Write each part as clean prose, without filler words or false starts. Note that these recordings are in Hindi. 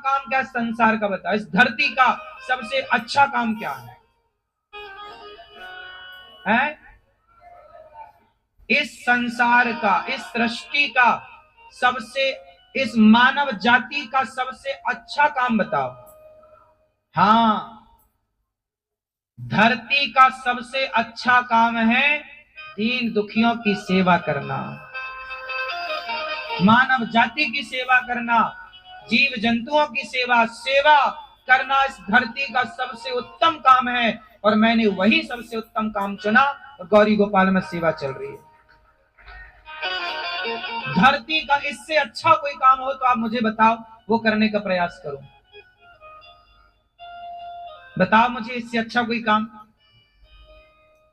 काम क्या संसार का बताओ, इस धरती का सबसे अच्छा काम क्या है? इस संसार का, इस सृष्टि का सबसे, इस मानव जाति का सबसे अच्छा काम बताओ। हाँ, धरती का सबसे अच्छा काम है दीन दुखियों की सेवा करना, मानव जाति की सेवा करना, जीव जंतुओं की सेवा करना इस धरती का सबसे उत्तम काम है। और मैंने वही सबसे उत्तम काम चुना और गौरी गोपाल में सेवा चल रही है। धरती का इससे अच्छा कोई काम हो तो आप मुझे बताओ, वो करने का प्रयास करूं। बताओ मुझे इससे अच्छा कोई काम।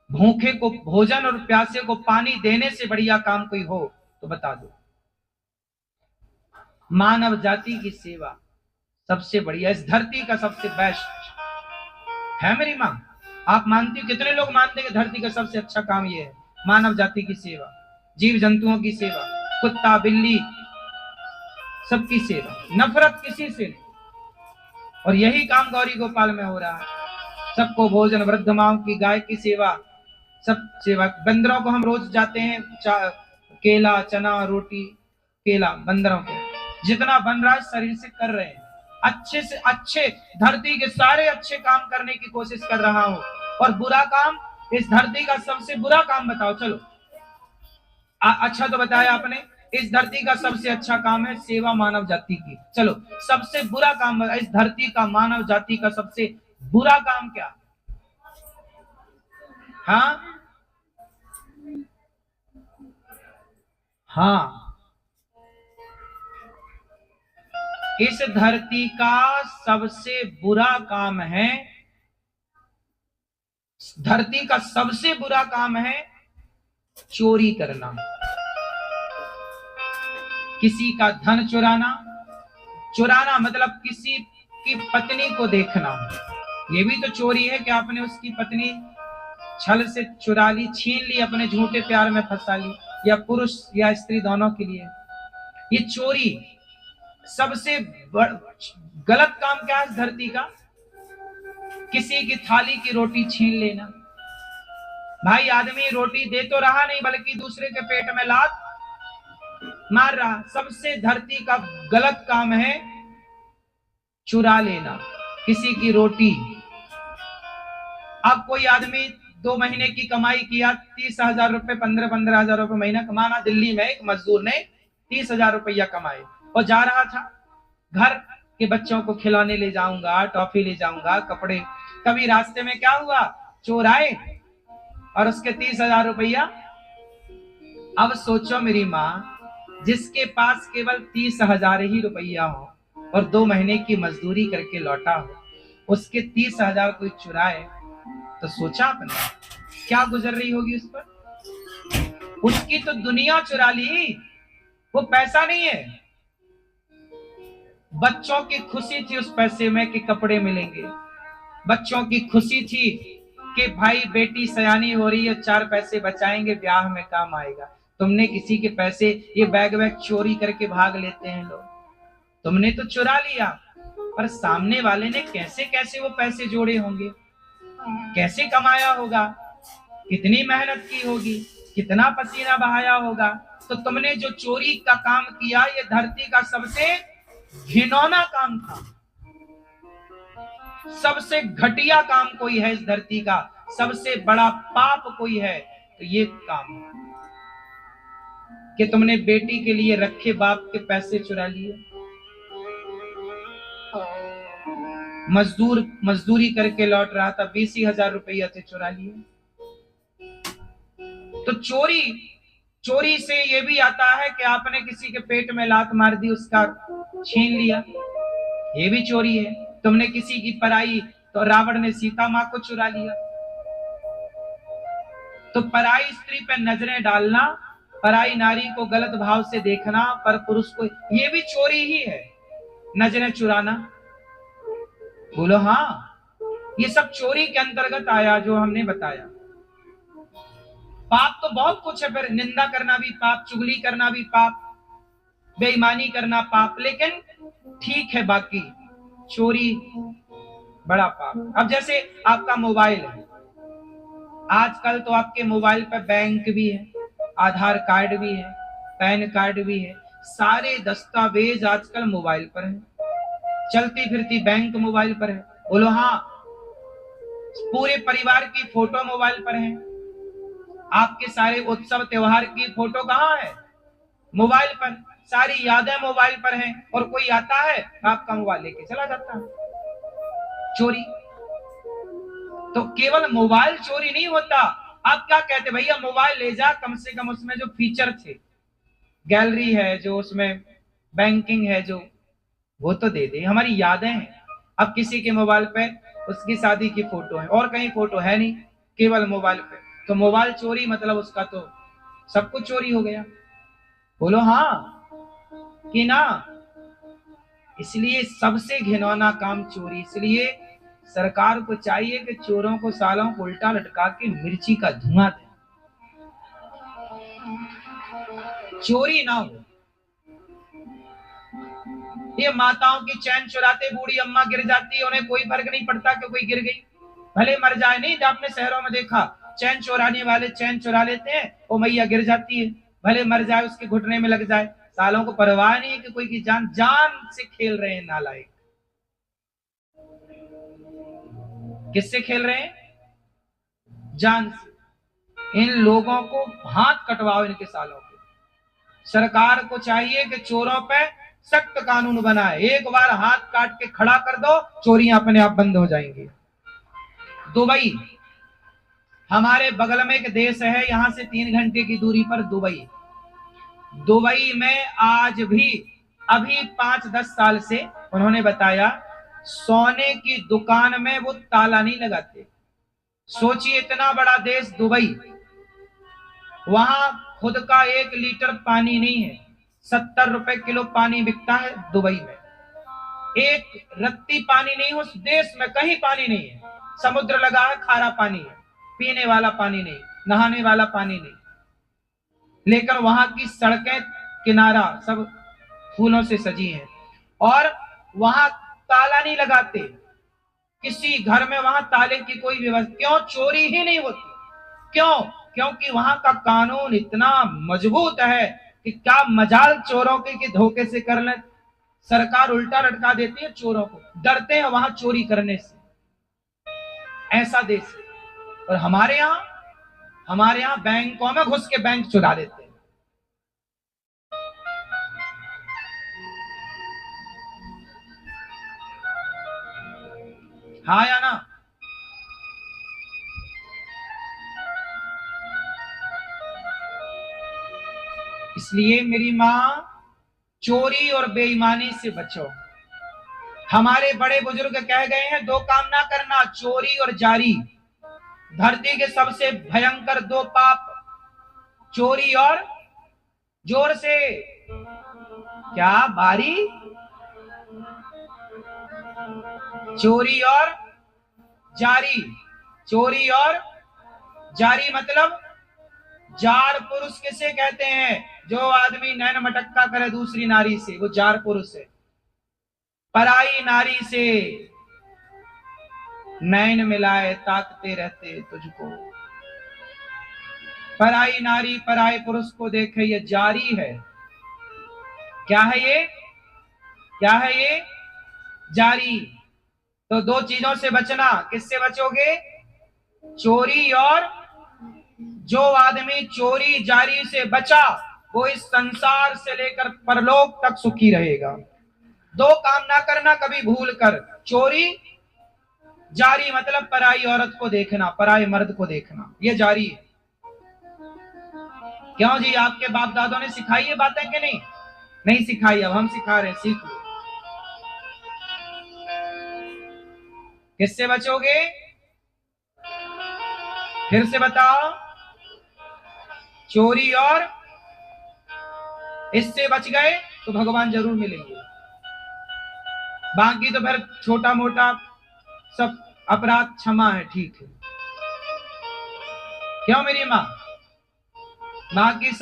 भूखे को भोजन और प्यासे को पानी देने से बढ़िया काम कोई हो तो बता दो। मानव जाति की सेवा सबसे बढ़िया, इस धरती का सबसे बेस्ट है मेरी मां। आप मानती हो? कितने लोग मानते हैं कि धरती का सबसे अच्छा काम यह है, मानव जाति की सेवा, जीव जंतुओं की सेवा, कुत्ता बिल्ली सबकी सेवा, नफरत किसी से नहीं। और यही काम गौरी गोपाल में हो रहा है। सबको भोजन, वृद्ध माओं की, गाय की सेवा, सब सेवा। बंदरों को हम रोज जाते हैं केला चना रोटी केला, बंदरों को जितना बन रहा है शरीर से कर रहे हैं, अच्छे से अच्छे, धरती के सारे अच्छे काम करने की कोशिश कर रहा हूं। और बुरा काम, इस धरती का सबसे बुरा काम बताओ। चलो अच्छा तो बताया आपने, इस धरती का सबसे अच्छा काम है सेवा मानव जाति की। चलो सबसे बुरा काम, इस धरती का मानव जाति का सबसे बुरा काम क्या? हाँ, इस धरती का सबसे बुरा काम है, धरती का सबसे बुरा काम है चोरी करना, किसी का धन चुराना। चुराना मतलब किसी की पत्नी को देखना, ये भी तो चोरी है कि आपने उसकी पत्नी छल से चुरा ली, छीन ली, अपने झूठे प्यार में फंसा ली, या पुरुष या स्त्री दोनों के लिए। ये चोरी सबसे गलत काम क्या है इस धरती का? किसी की थाली की रोटी छीन लेना। भाई आदमी रोटी दे तो रहा नहीं, बल्कि दूसरे के पेट में लात मार रहा। सबसे धरती का गलत काम है चुरा लेना किसी की रोटी। अब कोई आदमी 2 महीने की कमाई किया, 30,000 रुपए, 15,000 रुपए महीना कमाना। दिल्ली में एक मजदूर ने 30,000 रुपया कमाए और जा रहा था घर के बच्चों को खिलौने ले जाऊंगा, टॉफी ले जाऊंगा, कपड़े। कभी रास्ते में क्या हुआ, चोर आए और उसके 30,000 रुपया। अब सोचो मेरी माँ, जिसके पास केवल 30,000 ही रुपया हो और 2 महीने की मजदूरी करके लौटा हो, उसके 30,000 कोई चुराए तो सोचा आपने क्या गुजर रही होगी उस पर। उसकी तो दुनिया चुरा ली, वो पैसा नहीं है। बच्चों की खुशी थी उस पैसे में कि कपड़े मिलेंगे, बच्चों की खुशी थी कि भाई बेटी सयानी हो रही है, 4 पैसे बचाएंगे, ब्याह में काम आएगा। तुमने किसी के पैसे, ये बैग वैग चोरी करके भाग लेते हैं लोग, तुमने तो चुरा लिया, पर सामने वाले ने कैसे कैसे वो पैसे जोड़े होंगे, कैसे कमाया होगा, कितनी मेहनत की होगी, कितना पसीना बहाया होगा। तो तुमने जो चोरी का काम किया, ये धरती का सबसे घिनौना काम था, सबसे घटिया काम कोई है इस धरती का, सबसे बड़ा पाप कोई है तो ये काम कि तुमने बेटी के लिए रखे बाप के पैसे चुरा लिए। मजदूरी करके लौट रहा था, 20,000 रुपया थे, चुरा लिए। तो चोरी से ये भी आता है कि आपने किसी के पेट में लात मार दी, उसका छीन लिया, ये भी चोरी है। तुमने किसी की पराई, तो रावण ने सीता मां को चुरा लिया। तो पराई स्त्री पे नजरें डालना, पराई नारी को गलत भाव से देखना, पर पुरुष को, ये भी चोरी ही है, नजरें चुराना। बोलो हाँ, ये सब चोरी के अंतर्गत आया जो हमने बताया। पाप तो बहुत कुछ है, फिर निंदा करना भी पाप, चुगली करना भी पाप, बेईमानी करना पाप, लेकिन ठीक है बाकी चोरी बड़ा पाप। अब जैसे आपका मोबाइल है, आजकल तो आपके मोबाइल पर बैंक भी है, आधार कार्ड भी है, पैन कार्ड भी है, सारे दस्तावेज आजकल मोबाइल पर है, चलती फिरती बैंक मोबाइल पर है। बोलो हाँ। पूरे परिवार की फोटो मोबाइल पर है, आपके सारे उत्सव त्योहार की फोटो कहाँ है? मोबाइल पर। सारी यादें मोबाइल पर हैं, और कोई आता है आपका मोबाइल लेके चला जाता है। चोरी। तो केवल मोबाइल चोरी नहीं होता। आप क्या कहते भैया मोबाइल ले जा, कम से कम उसमें जो फीचर थे, गैलरी है जो, उसमें बैंकिंग है जो, वो तो दे दे, हमारी यादें हैं। अब किसी के मोबाइल पे उसकी शादी की फोटो है और कहीं फोटो है नहीं, केवल मोबाइल पे, तो मोबाइल चोरी मतलब उसका तो सब कुछ चोरी हो गया। बोलो हाँ कि ना। इसलिए सबसे घिनौना काम चोरी। इसलिए सरकार को चाहिए कि चोरों को सालों को उल्टा लटका के मिर्ची का धुआं दे, चोरी ना हो। ये माताओं की चैन चुराते बूढ़ी अम्मा गिर जाती है, उन्हें कोई फर्क नहीं पड़ता कि कोई गिर गई, भले मर जाए। नहीं, आपने शहरों में देखा चैन चुराने वाले चैन चुरा लेते हैं, वो मैया गिर जाती है, भले मर जाए, उसके घुटने में लग जाए, सालों को परवाह नहीं है कि कोई की जान। जान से खेल रहे हैं नालायक। किससे खेल रहे हैं? जान से। इन लोगों को हाथ कटवाओ इनके सालों के। सरकार को चाहिए कि चोरों पे सख्त कानून बनाए। एक बार हाथ काट के खड़ा कर दो, चोरियां अपने आप बंद हो जाएंगी। दुबई हमारे बगल में एक देश है, यहां से 3 घंटे की दूरी पर दुबई। दुबई में आज भी, अभी 5-10 साल से उन्होंने बताया, सोने की दुकान में वो ताला नहीं लगाते। सोचिए इतना बड़ा देश दुबई, वहां खुद का 1 लीटर पानी नहीं है, 70 रुपए किलो पानी बिकता है दुबई में। एक रत्ती पानी नहीं, उस देश में कहीं पानी नहीं है। समुद्र लगा है, खारा पानी है, पीने वाला पानी नहीं, नहाने वाला पानी नहीं। लेकिन वहां की सड़कें किनारा सब फूलों से सजी हैं, और वहां ताला नहीं लगाते। किसी घर में वहां ताले की कोई व्यवस्था, क्यों? चोरी ही नहीं होती। क्यों? क्योंकि वहां का कानून इतना मजबूत है कि क्या मजाल चोरों के कि धोखे से कर ले, सरकार उल्टा लटका देती है चोरों को, डरते हैं वहां चोरी करने से। ऐसा देश है। और हमारे यहां बैंकों में घुस के बैंक चुरा लेते हैं। हाँ या ना? इसलिए मेरी मां, चोरी और बेईमानी से बचो। हमारे बड़े बुजुर्ग कह गए हैं, 2 काम ना करना, चोरी और जारी। धरती के सबसे भयंकर 2 पाप, चोरी और, जोर से क्या बारी, चोरी और जारी। चोरी और जारी मतलब, जार पुरुष किसे कहते हैं? जो आदमी नैन मटक्का करे दूसरी नारी से, वो जार पुरुष है। पराई नारी से नैन मिलाए ताकते रहते तुझको, पराई नारी पराई पुरुष को देखे, ये जारी है। क्या है ये? क्या है ये? जारी। तो 2 चीजों से बचना। किससे बचोगे? चोरी और, जो आदमी चोरी जारी से बचा वो इस संसार से लेकर परलोक तक सुखी रहेगा। 2 काम ना करना कभी भूल कर, चोरी जारी मतलब पराई औरत को देखना, पराई मर्द को देखना, ये जारी है। क्यों जी, आपके बाप दादों ने सिखाई ये बातें कि नहीं? नहीं सिखाई, अब हम सिखा रहे हैं, सीख लो। किससे बचोगे? फिर से बताओ। चोरी और, इससे बच गए तो भगवान जरूर मिलेंगे। बाकी तो फिर छोटा मोटा सब अपराध क्षमा है, ठीक है। क्यों मेरी मां? बाकी सब